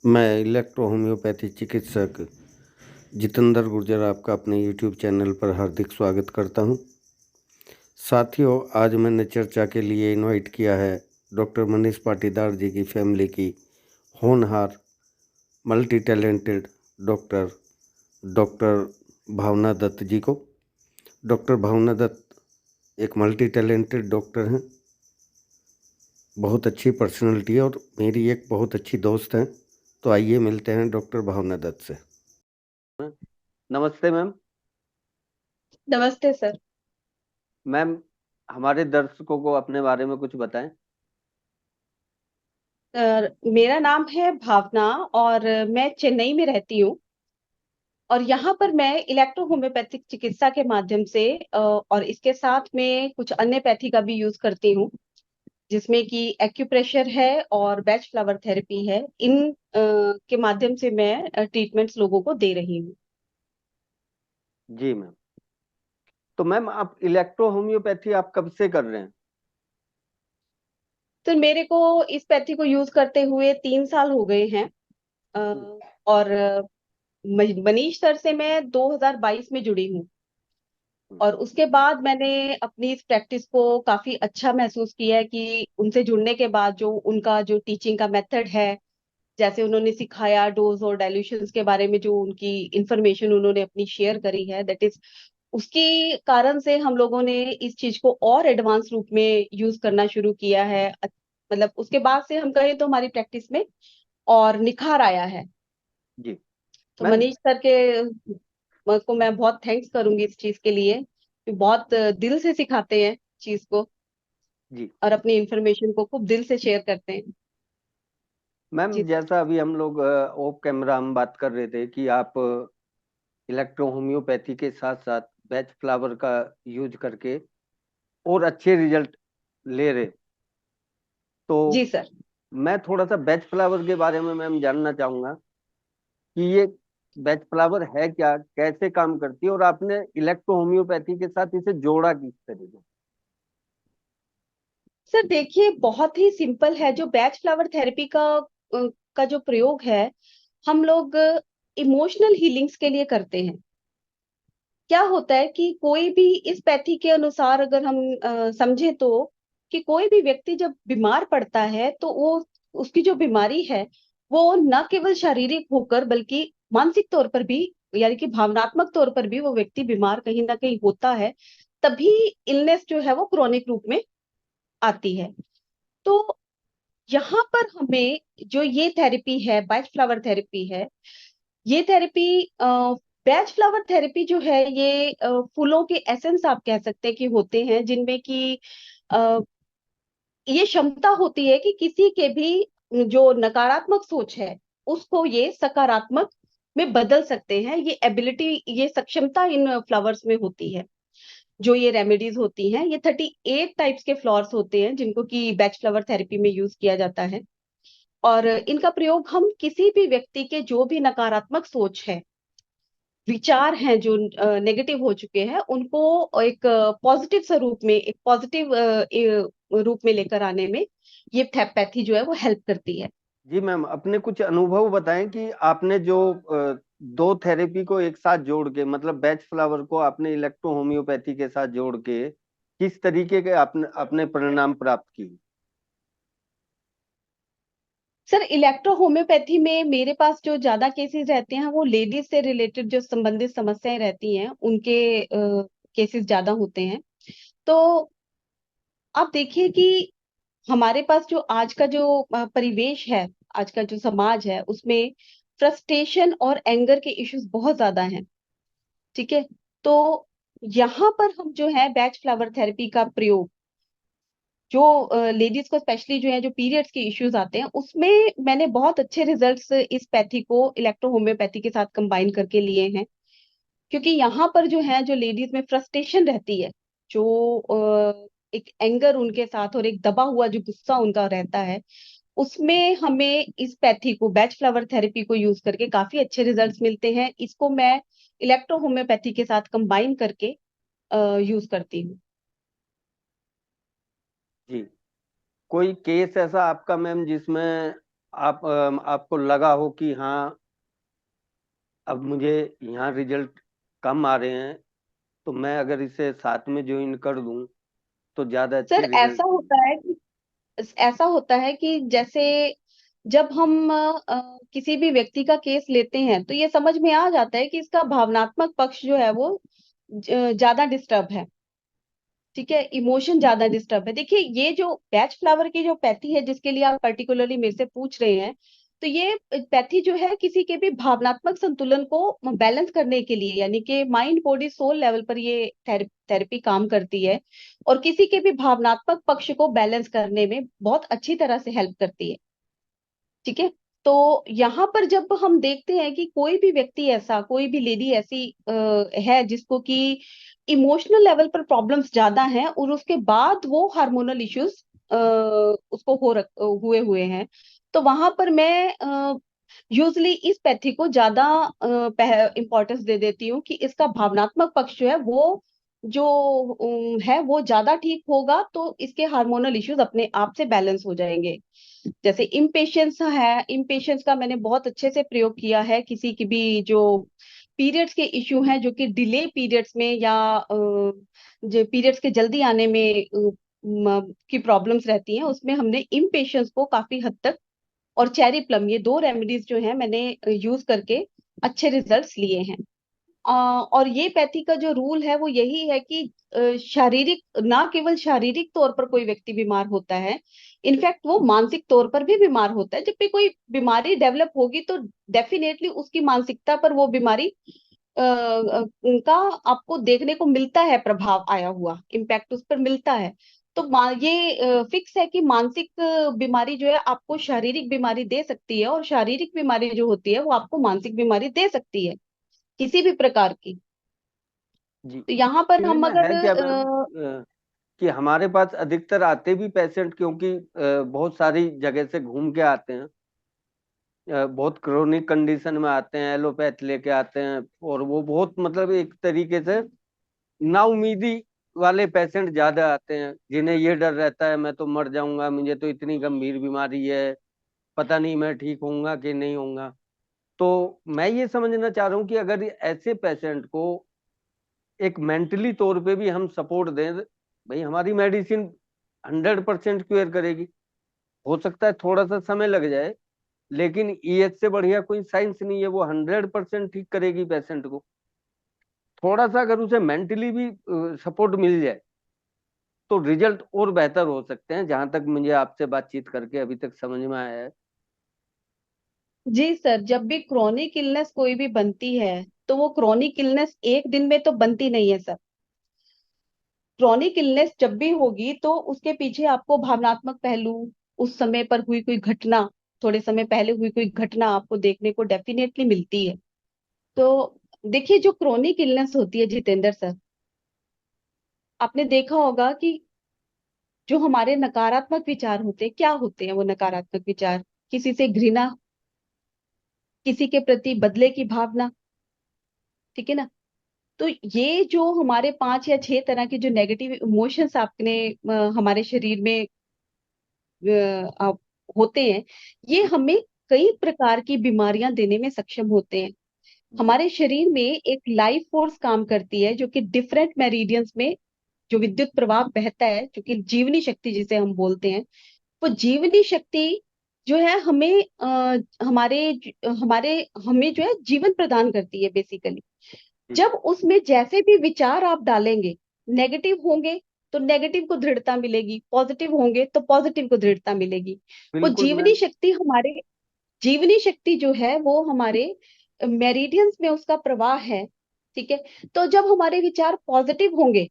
मैं electro homeopathy चिकित्सक जितेंद्र गुर्जर आपका अपने यूट्यूब चैनल पर हार्दिक स्वागत करता हूं। साथियों, आज मैंने चर्चा के लिए इनवाइट किया है डॉक्टर मनीष पाटीदार जी की फैमिली की होनहार मल्टी टैलेंटेड डॉक्टर डॉक्टर भावना दत्त जी को। डॉक्टर भावना दत्त एक मल्टी टैलेंटेड डॉक्टर हैं, बहुत अच्छी पर्सनैलिटी है और मेरी एक बहुत अच्छी दोस्त हैं। तो आइए मिलते हैं डॉक्टर भावना दत्त से। नमस्ते मैम। नमस्ते सर। मैम, हमारे दर्शकों को अपने बारे में कुछ बताएं। मेरा नाम है भावना और मैं चेन्नई में रहती हूँ। और यहाँ पर मैं इलेक्ट्रो होम्योपैथिक चिकित्सा के माध्यम से और इसके साथ में कुछ अन्य पैथी का भी यूज करती हूँ, जिसमें कि एक्यूप्रेशर है और बैच फ्लावर थेरेपी है। इन के माध्यम से मैं ट्रीटमेंट्स लोगों को दे रही हूँ। जी मैम। तो मैम, आप इलेक्ट्रो होम्योपैथी आप कब से कर रहे हैं? तो मेरे को इस पैथी को यूज करते हुए 3 साल हो गए हैं। और मनीष सर से मैं 2022 में जुड़ी हूँ। और उसके बाद मैंने अपनी इस प्रैक्टिस को काफी अच्छा महसूस किया है कि उनसे जुड़ने के बाद जो उनका जो टीचिंग का मेथड है, जैसे उन्होंने सिखाया, डोज और डाइल्यूशंस के बारे में जो उनकी इंफॉर्मेशन उन्होंने अपनी शेयर करी है, दैट इज उसके कारण से हम लोगों ने इस चीज को और एडवांस रूप में यूज करना शुरू किया है। मतलब उसके बाद से हम कहें तो हमारी प्रैक्टिस में और निखार आया है। जी तो मैम। मनीष सर के को मैं बहुत थैंक्स करूंगी इस चीज के लिए कि बहुत दिल से सिखाते हैं चीज को जी और अपनी इंफॉर्मेशन को खूब दिल से शेयर करते हैं। मैम, जी सर। जैसा अभी हम लोग ऑफ कैमरा हम बात कर रहे थे कि आप इलेक्ट्रो होम्योपैथी के साथ साथ बैच फ्लावर का यूज करके और अच्छे रिजल्ट ले रहे। तो जी सर। मैं थोड़ा सा बैच फ्लावर के बारे में मैम जानना चाहूंगा कि ये बैच फ्लावर है क्या, कैसे काम करती है, और आपने इलेक्ट्रो होम्योपैथी के साथ इसे जोड़ा किस तरीके? सर देखिए, बहुत ही सिंपल है। जो बैच फ्लावर थेरेपी का जो प्रयोग है, हम लोग इमोशनल हीलिंग्स के लिए करते हैं। क्या होता है कि कोई भी इस पैथी के अनुसार अगर हम समझे तो, कि कोई भी व्यक्ति जब बीमार पड़ता है तो वो उसकी जो बीमारी है वो न केवल शारीरिक होकर बल्कि मानसिक तौर पर भी, यानी कि भावनात्मक तौर पर भी वो व्यक्ति बीमार कहीं ना कहीं होता है। तभी इलनेस जो है वो क्रॉनिक रूप में आती है। तो यहाँ पर हमें जो ये थेरेपी है, बैच फ्लावर थेरेपी है, ये थेरेपी बैच फ्लावर थेरेपी जो है ये फूलों के एसेंस आप कह सकते हैं कि होते हैं, जिनमें कि अ, ये क्षमता होती है कि किसी के भी जो नकारात्मक सोच है उसको ये सकारात्मक में बदल सकते हैं। ये एबिलिटी, ये सक्षमता इन फ्लावर्स में होती है। जो ये रेमेडीज होती हैं, ये 38 टाइप्स के फ्लावर्स होते हैं जिनको कि बैच फ्लावर थेरेपी में यूज किया जाता है। और इनका प्रयोग हम किसी भी व्यक्ति के जो भी नकारात्मक सोच है, विचार हैं जो नेगेटिव हो चुके हैं, उनको एक पॉजिटिव स्वरूप में, एक पॉजिटिव रूप में लेकर आने में ये थेरेपैथी जो है वो हेल्प करती है। जी मैम, अपने कुछ अनुभव बताएं कि आपने जो दो थेरेपी को एक साथ जोड़ के, मतलब बैच फ्लावर को आपने इलेक्ट्रो होम्योपैथी के साथ जोड़ के किस तरीके के आपने अपने परिणाम प्राप्त किए। सर इलेक्ट्रो होम्योपैथी में मेरे पास जो ज्यादा केसेस रहते हैं वो लेडीज से रिलेटेड जो संबंधित समस्याएं रहती हैं उनके केसेस ज्यादा होते हैं। तो आप देखिए कि हमारे पास जो आज का जो परिवेश है, आज का जो समाज है, उसमें फ्रस्ट्रेशन और एंगर के इश्यूज बहुत ज्यादा हैं। ठीक है। तो यहाँ पर हम जो है बैच फ्लावर थेरेपी का प्रयोग, जो लेडीज को स्पेशली जो है जो पीरियड्स के इश्यूज आते हैं उसमें, मैंने बहुत अच्छे रिजल्ट्स इस पैथी को इलेक्ट्रो होम्योपैथी के साथ कंबाइन करके लिए हैं। क्योंकि यहाँ पर जो है जो लेडीज में फ्रस्ट्रेशन रहती है, जो एक एंगर उनके साथ और एक दबा हुआ जो गुस्सा उनका रहता है, उसमें हमें इस पैथी को, बैच फ्लावर थेरेपी को यूज करके काफी अच्छे रिजल्ट्स मिलते हैं। इसको मैं इलेक्ट्रो होम्योपैथी के साथ कंबाइन करके यूज करती हूँ। जी। कोई केस ऐसा आपका मैम जिसमें आपको लगा हो कि हाँ अब मुझे यहाँ रिजल्ट कम आ रहे हैं, तो मैं अगर इसे साथ में ज्वाइन कर दूं तो ज्यादा सर अच्छे रिजल्ट। ऐसा होता है कि जैसे जब हम किसी भी व्यक्ति का केस लेते हैं तो ये समझ में आ जाता है कि इसका भावनात्मक पक्ष जो है वो ज्यादा डिस्टर्ब है। ठीक है, इमोशन ज्यादा डिस्टर्ब है। देखिए, ये जो बैच फ्लावर की जो पैथी है जिसके लिए आप पर्टिकुलरली मेरे से पूछ रहे हैं, तो ये पैथी जो है किसी के भी भावनात्मक संतुलन को बैलेंस करने के लिए, यानी कि माइंड बॉडी सोल लेवल पर ये थेरेपी काम करती है और किसी के भी भावनात्मक पक्ष को बैलेंस करने में बहुत अच्छी तरह से हेल्प करती है। ठीक है। तो यहाँ पर जब हम देखते हैं कि कोई भी व्यक्ति ऐसा, कोई भी लेडी ऐसी है जिसको कि इमोशनल लेवल पर प्रॉब्लम्स ज्यादा हैं और उसके बाद वो हार्मोनल इश्यूज उसको हुए हुए हैं, तो वहां पर मैं यूजली इस पैथी को ज्यादा इंपॉर्टेंस दे देती हूँ कि इसका भावनात्मक पक्ष जो है वो जो है वो ज्यादा ठीक होगा, तो इसके हार्मोनल इश्यूज अपने आप से बैलेंस हो जाएंगे। जैसे इम्पेशंस है, इम्पेशंस का मैंने बहुत अच्छे से प्रयोग किया है किसी की भी जो पीरियड्स के इश्यू हैं, जो कि डिले पीरियड्स में या जो पीरियड्स के जल्दी आने में की प्रॉब्लम्स रहती हैं, उसमें हमने इम्पेशंस को काफी हद तक और चेरी प्लम, ये दो रेमेडीज जो है मैंने यूज करके अच्छे रिजल्ट्स लिए हैं। और ये पैथी का जो रूल है वो यही है कि शारीरिक, ना केवल शारीरिक तौर पर कोई व्यक्ति बीमार होता है, इनफैक्ट वो मानसिक तौर पर भी बीमार होता है। जब भी कोई बीमारी डेवलप होगी तो डेफिनेटली उसकी मानसिकता पर वो बीमारी का आपको देखने को मिलता है, प्रभाव आया हुआ इम्पैक्ट उस पर मिलता है। तो ये फिक्स है कि मानसिक बीमारी जो है आपको शारीरिक बीमारी दे सकती है और शारीरिक बीमारी जो होती है वो आपको मानसिक बीमारी दे सकती है, किसी भी प्रकार की। जी। तो यहाँ पर एक्चुअली हम में अगर है क्या मैम, कि हमारे पास अधिकतर आते भी पेशेंट, क्योंकि बहुत सारी जगह से घूम के आते हैं, बहुत क्रोनिक कंडीशन में आते हैं, एलोपैथ लेके आते हैं, और वो बहुत मतलब एक तरीके से नाउमीदी वाले पेशेंट ज्यादा आते हैं, जिन्हें ये डर रहता है मैं तो मर जाऊंगा, मुझे तो इतनी गंभीर बीमारी है, पता नहीं मैं ठीक होऊंगा कि नहीं होऊंगा। तो मैं ये समझना चाह रहा हूँ कि अगर ऐसे पेशेंट को एक मेंटली तौर पे भी हम सपोर्ट दें, भाई हमारी मेडिसिन 100% क्योर करेगी। हो सकता है थोड़ा सा समय लग जाए, लेकिन ईएच से बढ़िया कोई साइंस नहीं है, वो 100% ठीक करेगी पेशेंट को। थोड़ा सा अगर उसे मेंटली भी सपोर्ट मिल जाए तो रिजल्ट और बेहतर हो सकते हैं, जहां तक मुझे आपसे बातचीत करके अभी तक समझ में आया है। जी सर, जब भी क्रोनिक इलनेस कोई भी बनती है तो वो क्रोनिक इलनेस एक दिन में तो बनती नहीं है सर। क्रोनिक इलनेस जब भी होगी तो उसके पीछे आपको भावनात्मक पहलू, उस समय पर हुई कोई घटना, थोड़े समय पहले हुई कोई घटना आपको देखने को डेफिनेटली मिलती है। तो देखिए, जो क्रोनिक इलनेस होती है जितेंद्र सर, आपने देखा होगा कि जो हमारे नकारात्मक विचार होते हैं, क्या होते हैं वो नकारात्मक विचार? किसी से घृणा, किसी के प्रति बदले की भावना। ठीक है ना? तो ये जो हमारे 5 या 6 तरह के जो नेगेटिव इमोशंस आपने हमारे शरीर में आप होते हैं, ये जी। हमें कई प्रकार की बीमारियां देने में सक्षम होते हैं। जी। हमारे शरीर में एक लाइफ फोर्स काम करती है जो कि डिफरेंट मेरिडियंस में जो विद्युत प्रवाह बहता है, जो कि जीवनी शक्ति जिसे हम बोलते हैं, वो जीवनी शक्ति जो है हमें हमारे हमारे हमें जो है जीवन प्रदान करती है बेसिकली। जी। जब उसमें जैसे भी विचार आप डालेंगे, नेगेटिव होंगे तो नेगेटिव को दृढ़ता मिलेगी, पॉजिटिव होंगे तो पॉजिटिव को दृढ़ता मिलेगी। वो बिल्कुल जीवनी मैम। शक्ति हमारे, जीवनी शक्ति जो है वो हमारे मेरिडियंस में उसका प्रवाह है। ठीक है। तो जब हमारे विचार पॉजिटिव होंगे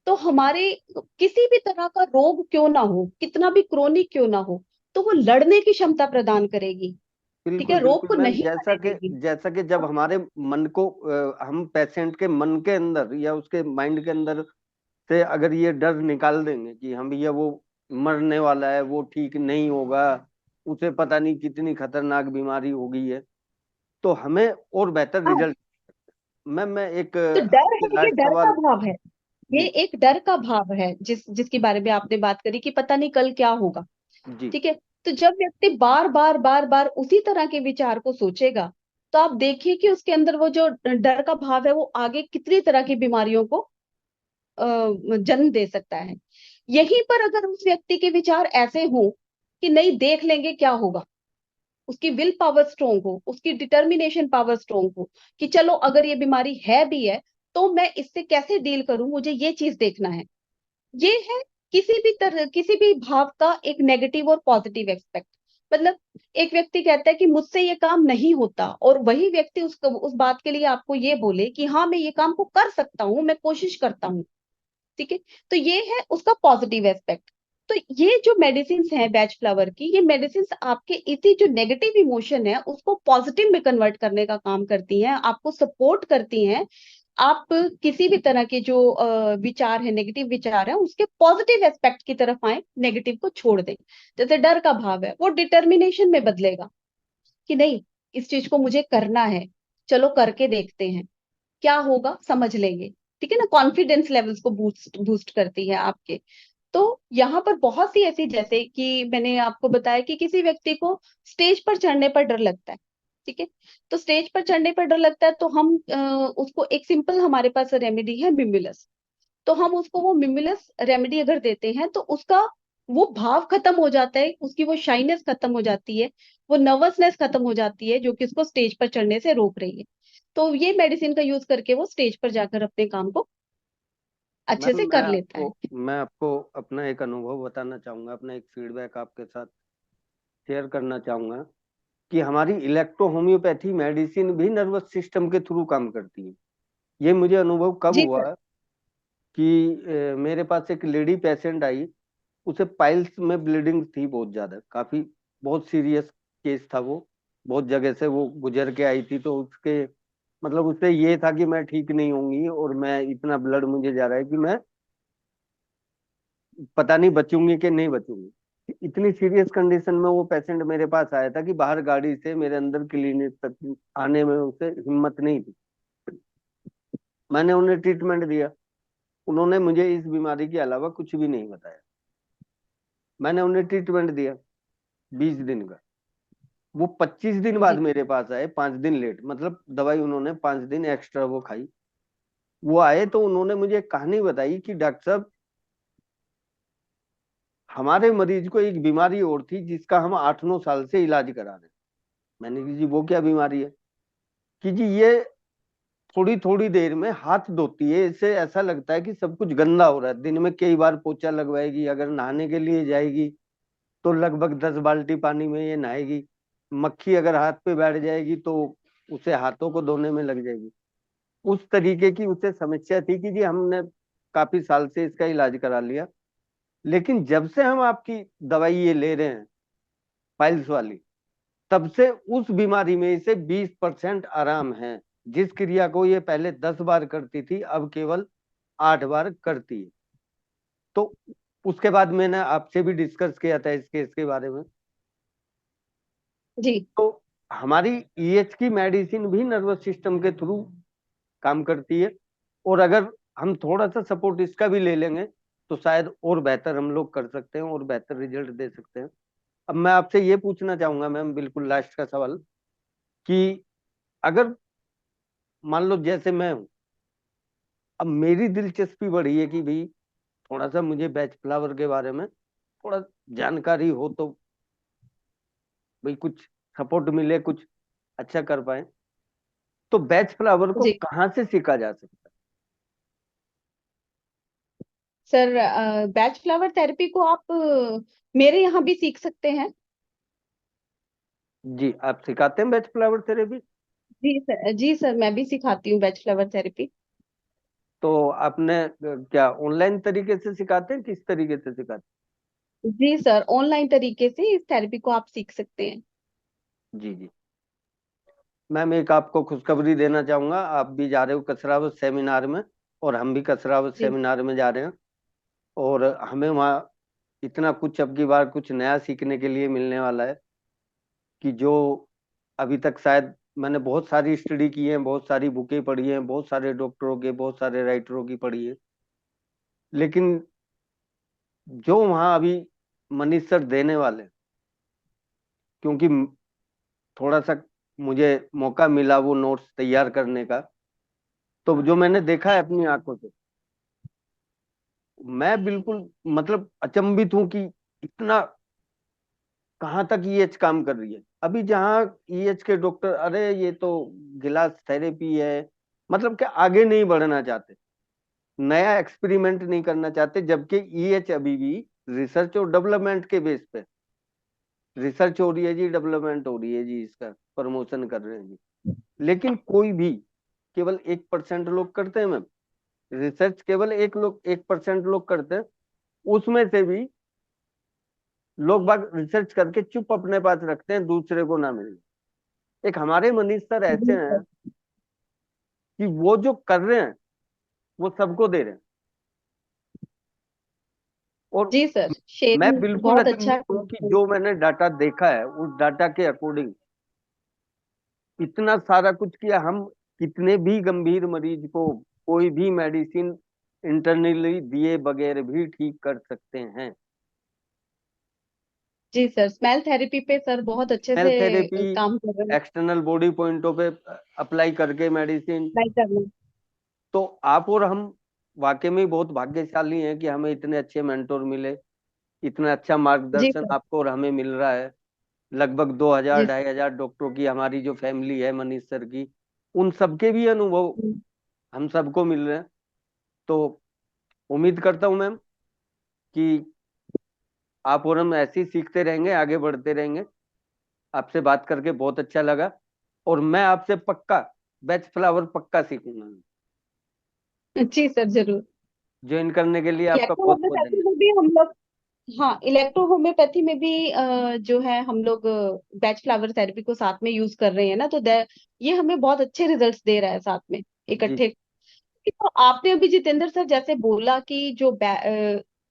तो हमारे किसी भी तरह का रोग क्यों ना हो, कितना भी क्रोनिक क्यों ना हो, तो वो लड़ने की क्षमता प्रदान करेगी। ठीक बिल्कुल है, रोग बिल्कुल को मैम, नहीं आने देगी। जैसा कि जब हमारे मन को हम पेशेंट के मन के अंदर या उसके माइंड के अंदर से अगर ये डर निकाल देंगे कि हम ये वो मरने वाला है, वो ठीक नहीं होगा, उसे पता नहीं कितनी खतरनाक बीमारी हो गई है, तो हमें और बेहतर हाँ, रिजल्ट। मैं एक तो डर आपसे है, ये लास्ट डर का सवाल। भाव है। ये जी। एक डर का भाव है जिसके बारे में आपने बात करी कि पता नहीं कल क्या होगा। जी। ठीक है। तो जब व्यक्ति बार बार बार बार उसी तरह के विचार को सोचेगा, तो आप देखिए कि उसके अंदर वो जो डर का भाव है वो आगे कितनी तरह की बीमारियों को जन्म दे सकता है। यहीं पर अगर उस व्यक्ति के विचार ऐसे हों कि नहीं, देख लेंगे क्या होगा, उसकी विल पावर स्ट्रोंग हो, उसकी डिटर्मिनेशन पावर स्ट्रोंग हो, कि चलो अगर ये बीमारी है भी है तो मैं इससे कैसे डील करूं, मुझे ये चीज देखना है। ये है किसी भी तरह, किसी भी भाव का एक नेगेटिव और पॉजिटिव एक्सपेक्ट। मतलब एक व्यक्ति कहता है कि मुझसे ये काम नहीं होता, और वही व्यक्ति उस बात के लिए आपको ये बोले कि हाँ, मैं ये काम को कर सकता हूँ, मैं कोशिश करता हूँ। ठीक है, तो ये है उसका पॉजिटिव एस्पेक्ट। तो ये जो मेडिसिन है बैच फ्लावर की, ये मेडिसिन आपके इसी जो नेगेटिव इमोशन है उसको पॉजिटिव में कन्वर्ट करने का काम करती हैं, आपको सपोर्ट करती हैं। आप किसी भी तरह के जो विचार है, नेगेटिव विचार है, उसके पॉजिटिव एस्पेक्ट की तरफ आए, नेगेटिव को छोड़ दें। जैसे डर का भाव है, वो डिटर्मिनेशन में बदलेगा कि नहीं, इस चीज को मुझे करना है, चलो करके देखते हैं, क्या होगा समझ लेंगे। ठीक है ना, कॉन्फिडेंस लेवल्स को बूस्ट बूस्ट करती है आपके। तो यहाँ पर बहुत सी ऐसी, जैसे कि मैंने आपको बताया कि किसी व्यक्ति को स्टेज पर चढ़ने पर डर लगता है। ठीक है, तो स्टेज पर चढ़ने पर डर लगता है तो हम उसको एक सिंपल, हमारे पास रेमेडी है मिम्बुलस। तो हम उसको वो मिम्बुलस रेमेडी अगर देते हैं तो उसका वो भाव खत्म हो जाता है, उसकी वो शाइनेस खत्म हो जाती है, वो नर्वसनेस खत्म हो जाती है जो कि उसको स्टेज पर चढ़ने से रोक रही है। तो ये मेडिसिन का यूज करके वो स्टेज पर जाकर अपने काम को अच्छे मैम से कर लेता है। मैं आपको अपना एक अनुभव बताना चाहूंगा, अपना एक फीडबैक आपके साथ शेयर करना चाहूंगा कि हमारी इलेक्ट्रो होम्योपैथी मेडिसिन भी नर्वस सिस्टम के थ्रू काम करती है। ये मुझे अनुभव कब जी सर। हुआ कि मेरे पास एक लेडी पेशेंट आई, उसे पाइल्स में ब्लीडिंग थी बहुत ज्यादा, काफी बहुत सीरियस केस था वो। बहुत जगह से वो गुजर के आई थी, तो उसके मतलब उससे ये था कि मैं ठीक नहीं होंगी और मैं इतना ब्लड मुझे जा रहा है कि मैं पता नहीं बचूंगी कि नहीं बचूंगी। इतनी सीरियस कंडीशन में वो पेशेंट मेरे पास आया था कि बाहर गाड़ी से मेरे अंदर क्लिनिक तक आने में उसे हिम्मत नहीं थी। मैंने उन्हें ट्रीटमेंट दिया, उन्होंने मुझे इस बीमारी के अलावा कुछ भी नहीं बताया। मैंने उन्हें ट्रीटमेंट दिया 20 दिन का। वो 25 दिन बाद जी मेरे पास आए, 5 दिन लेट, मतलब दवाई उन्होंने 5 दिन एक्स्ट्रा वो खाई। वो आए तो उन्होंने मुझे एक कहानी बताई कि डॉक्टर साहब, हमारे मरीज को एक बीमारी और थी जिसका हम 8-9 साल से इलाज करा रहे हैं। मैंने कहा जी वो क्या बीमारी है? कि जी ये थोड़ी थोड़ी देर में हाथ धोती है, इससे ऐसा लगता है कि सब कुछ गंदा हो रहा है। दिन में कई बार पोछा लगवाएगी, अगर नहाने के लिए जाएगी तो लगभग 10 बाल्टी पानी में ये नहाएगी। मक्खी अगर हाथ पे बैठ जाएगी तो उसे हाथों को धोने में लग जाएगी। उस तरीके की उसे समस्या थी कि जी हमने काफी साल से इसका इलाज करा लिया, लेकिन जब से हम आपकी दवाई ये ले रहे हैं पाइल्स वाली, तब से उस बीमारी में इसे 20% आराम है। जिस क्रिया को ये पहले 10 बार करती थी, अब केवल 8 बार करती है। तो उसके बाद मैंने आपसे भी डिस्कस किया था इस केस के बारे में। जी तो हमारी ईएच की मेडिसिन भी नर्वस सिस्टम के थ्रू काम करती है, और अगर हम थोड़ा सा सपोर्ट इसका भी ले लेंगे तो शायद और बेहतर हम लोग कर सकते हैं और बेहतर रिजल्ट दे सकते हैं। अब मैं आपसे ये पूछना चाहूंगा मैम, बिल्कुल लास्ट का सवाल, कि अगर मान लो जैसे मैं हूँ, अब मेरी दिलचस्पी बढ़ी है कि भाई थोड़ा सा मुझे बैच फ्लावर के बारे में थोड़ा जानकारी हो, तो भाई कुछ सपोर्ट मिले, कुछ अच्छा कर पाए, तो बैच फ्लावर को जी कहाँ से सीखा जा सकता सर, बैच फ्लावर थेरेपी को आप मेरे यहाँ भी सीख सकते हैं। है? जी आप सिखाते हैं बैच फ्लावर थेरेपी? जी सर, जी सर, मैं भी सिखाती हूँ बैच फ्लावर थेरेपी। तो आपने क्या ऑनलाइन तरीके से सिखाते हैं, किस तरीके से सिखाते जी सर, ऑनलाइन तरीके से इस थेरेपी को आप सीख सकते हैं। हैं? जी जी। मैम एक आपको खुशखबरी देना चाहूंगा, आप भी जा रहे हो कसरावत सेमिनार में, और हम भी कसरावत जी सेमिनार में जा रहे हैं। और हमें वहाँ इतना कुछ अब की बार कुछ नया सीखने के लिए मिलने वाला है कि जो अभी तक शायद मैंने बहुत सारी स्टडी की है, बहुत सारी बुकें पढ़ी हैं, बहुत सारे डॉक्टरों के, बहुत सारे राइटरों की पढ़ी है, लेकिन जो वहाँ अभी मनीष सर देने वाले हैं, क्योंकि थोड़ा सा मुझे मौका मिला वो नोट्स तैयार करने का, तो जो मैंने देखा है अपनी आंखों से, मैं बिल्कुल मतलब अचंभित हूं कि इतना कहाँ तक ईएच काम कर रही है। अभी जहाँ ईएच के डॉक्टर, अरे ये तो गिलास थेरेपी है, मतलब कि आगे नहीं बढ़ना चाहते, नया एक्सपेरिमेंट नहीं करना चाहते, जबकि ईएच अभी भी रिसर्च और डेवलपमेंट के बेस पे रिसर्च हो रही है जी, डेवलपमेंट हो रही है जी, इसका प्रमोशन कर रहे हैं जी। लेकिन कोई भी, केवल 1% लोग करते हैं मैम, रिसर्च केवल 1% लोग करते हैं, उसमें से भी लोग बाग रिसर्च करके चुप अपने पास रखते हैं, दूसरे को ना मिले। एक हमारे मनीष सर ऐसे जी हैं सर। कि वो जो कर रहे हैं वो सबको दे रहे हैं। और जी सर, मैं शेयरिंग बिल्कुल बहुत अच्छा अचंभित हूँ कि है। जो मैंने डाटा देखा है उस डाटा के अकॉर्डिंग इतना सारा कुछ किया। हम कितने भी गंभीर मरीज को कोई भी मेडिसिन इंटरनली दिए बगैर भी ठीक कर सकते हैं। जी सर, स्मेल थेरेपी पे सर बहुत अच्छे सेल से थेरेपी, काम कर रहे हैं। एक्सटर्नल बॉडी पॉइंटों पे अप्लाई करके मेडिसिन। ट्राई करना। तो आप और हम वाकई में बहुत भाग्यशाली हैं कि हमें इतने अच्छे मेंटोर मिले, इतना अच्छा जी मार्गदर्शन सर। आपको और हमें मिल रहा है। लगभग 2000 जी सर। 2500 डॉक्टरों की हमारी जो फैमिली है मनीष सर की, उन सबके भी अनुभव हम सबको मिल रहे हैं। तो उम्मीद करता हूं मैम कि आप और हम ऐसे ही सीखते रहेंगे, आगे बढ़ते रहेंगे। आपसे बात करके बहुत अच्छा लगा, और मैं आपसे पक्का बैच फ्लावर पक्का सीखूंगा। जी सर, जरूर। ज्वाइन करने के लिए आपका इलेक्ट्रो बहुत बहुत होम्योपैथी धन्यवाद। में भी हम लोग, हाँ, इलेक्ट्रो होम्योपैथी में भी जो है हम लोग बैच फ्लावर थेरेपी को साथ में यूज कर रहे हैं ना, तो ये हमें बहुत अच्छे रिजल्ट्स दे रहा है साथ में जी इकट्ठे। तो आपने अभी जितेंद्र सर जैसे बोला कि जो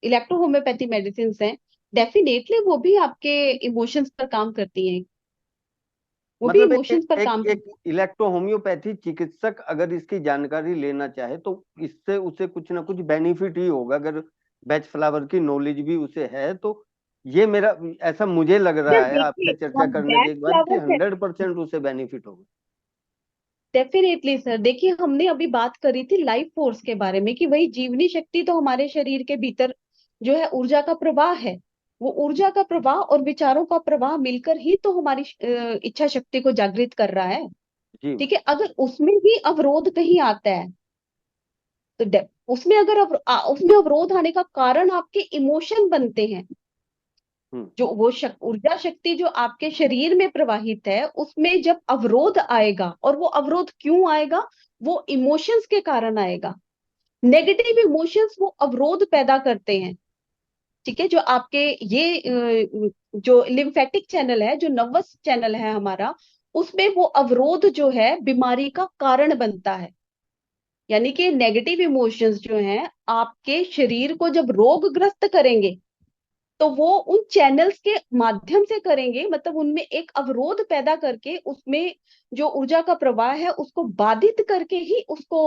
इलेक्ट्रो होम्योपैथी मेडिसिन हैं, डेफिनेटली वो भी आपके इमोशंस पर काम करती हैं। वो भी मतलब इमोशंस पर एक काम एक करती इलेक्ट्रो होम्योपैथी चिकित्सक अगर इसकी जानकारी लेना चाहे तो इससे उसे कुछ ना कुछ बेनिफिट ही होगा, अगर बैच फ्लावर की नॉलेज भी उसे है तो। ये मेरा ऐसा मुझे लग है। रहा है देखिए, आपसे चर्चा करने बैच के बाद कि फ्लावर 100% उसे बेनिफिट होगा। डेफिनेटली सर, देखिए हमने अभी बात करी थी लाइफ फोर्स के बारे में कि वही जीवनी शक्ति तो हमारे शरीर के भीतर जो है ऊर्जा का प्रवाह है। वो ऊर्जा का प्रवाह और विचारों का प्रवाह मिलकर ही तो हमारी इच्छा शक्ति को जागृत कर रहा है। जी ठीक है, अगर उसमें भी अवरोध कहीं आता है तो उसमें अगर उसमें अवरोध आने का कारण आपके इमोशन बनते हैं। हम्म जो वो ऊर्जा शक्ति जो आपके शरीर में प्रवाहित है, उसमें जब अवरोध आएगा, और वो अवरोध क्यों आएगा? वो इमोशंस के कारण आएगा। नेगेटिव इमोशंस वो अवरोध पैदा करते हैं। ठीक है, जो आपके ये जो लिम्फेटिक चैनल है, जो नर्वस चैनल है हमारा, उसमें वो अवरोध जो है बीमारी का कारण बनता है। यानी कि नेगेटिव इमोशंस जो हैं आपके शरीर को जब रोगग्रस्त करेंगे, तो वो उन चैनल्स के माध्यम से करेंगे, मतलब उनमें एक अवरोध पैदा करके उसमें जो ऊर्जा का प्रवाह है उसको बाधित करके ही उसको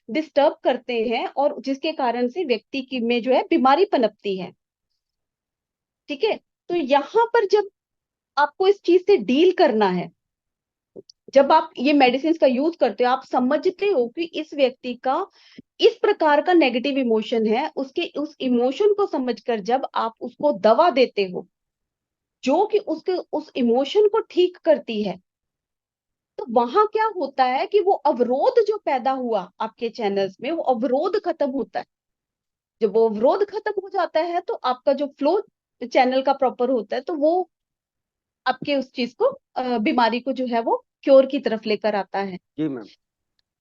डिस्टर्ब करते हैं, और जिसके कारण से व्यक्ति की में जो है बीमारी पनपती है। ठीक है, तो यहाँ पर जब आपको इस चीज से डील करना है, जब आप ये मेडिसिन का यूज करते हो, आप समझते हो कि इस व्यक्ति का इस प्रकार का नेगेटिव इमोशन है, उसके उस इमोशन को समझकर जब आप उसको दवा देते हो जो कि उसके उस इमोशन को ठीक करती है, तो वहां क्या होता है कि वो अवरोध जो पैदा हुआ आपके चैनल्स में, वो अवरोध खत्म होता है। जब वो अवरोध खत्म हो जाता है तो आपका जो फ्लो चैनल का प्रॉपर होता है, तो वो आपके उस चीज को बीमारी को जो है वो क्योर की तरफ लेकर आता है। जी मैम।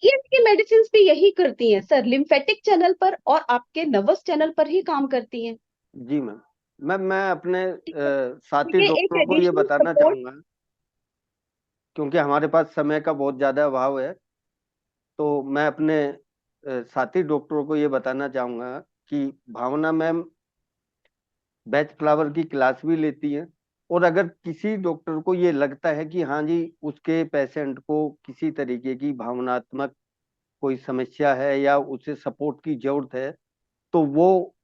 ये मेडिसिन भी यही करती हैं सर, लिम्फेटिक चैनल पर और आपके नर्वस चैनल पर ही काम करती हैं। जी मैम। मैं अपने ठीक है, साथी ये एक डॉक्टरों को ये एडिशनल बताना सपोर्ट। चाहूंगा, क्योंकि हमारे पास समय का बहुत ज्यादा अभाव है। तो मैं अपने साथी डॉक्टरों को ये बताना चाहूंगा कि भावना मैम बैच फ्लावर की क्लास भी लेती हैं। और अगर किसी डॉक्टर को ये लगता है कि हाँ जी उसके पेशेंट को किसी तरीके की भावनात्मक कोई समस्या है या उसे सपोर्ट की जरूरत है, तो वो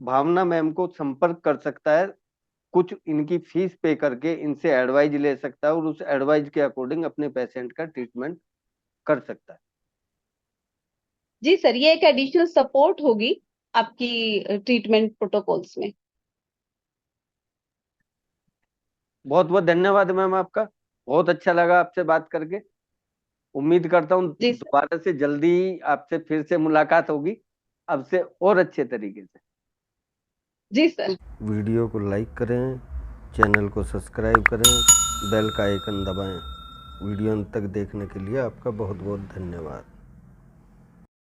भावना मैम को संपर्क कर सकता है। कुछ इनकी फीस पे करके इनसे एडवाइज ले सकता है और उस एडवाइज के अकॉर्डिंग अपने पेशेंट का ट्रीटमेंट कर सकता है। जी सर, ये एक एडिशनल सपोर्ट होगी आपकी ट्रीटमेंट प्रोटोकॉल्स में। बहुत बहुत धन्यवाद मैम आपका, बहुत अच्छा लगा आपसे बात करके। उम्मीद करता हूँ जी सर। दोबारा से जल्दी आपसे फिर से मुलाकात होगी, अब से और अच्छे तरीके से। जी सर। वीडियो को लाइक करें, चैनल को सब्सक्राइब करें, बेल का आइकन दबाएं। वीडियो अंत तक देखने के लिए आपका बहुत बहुत धन्यवाद।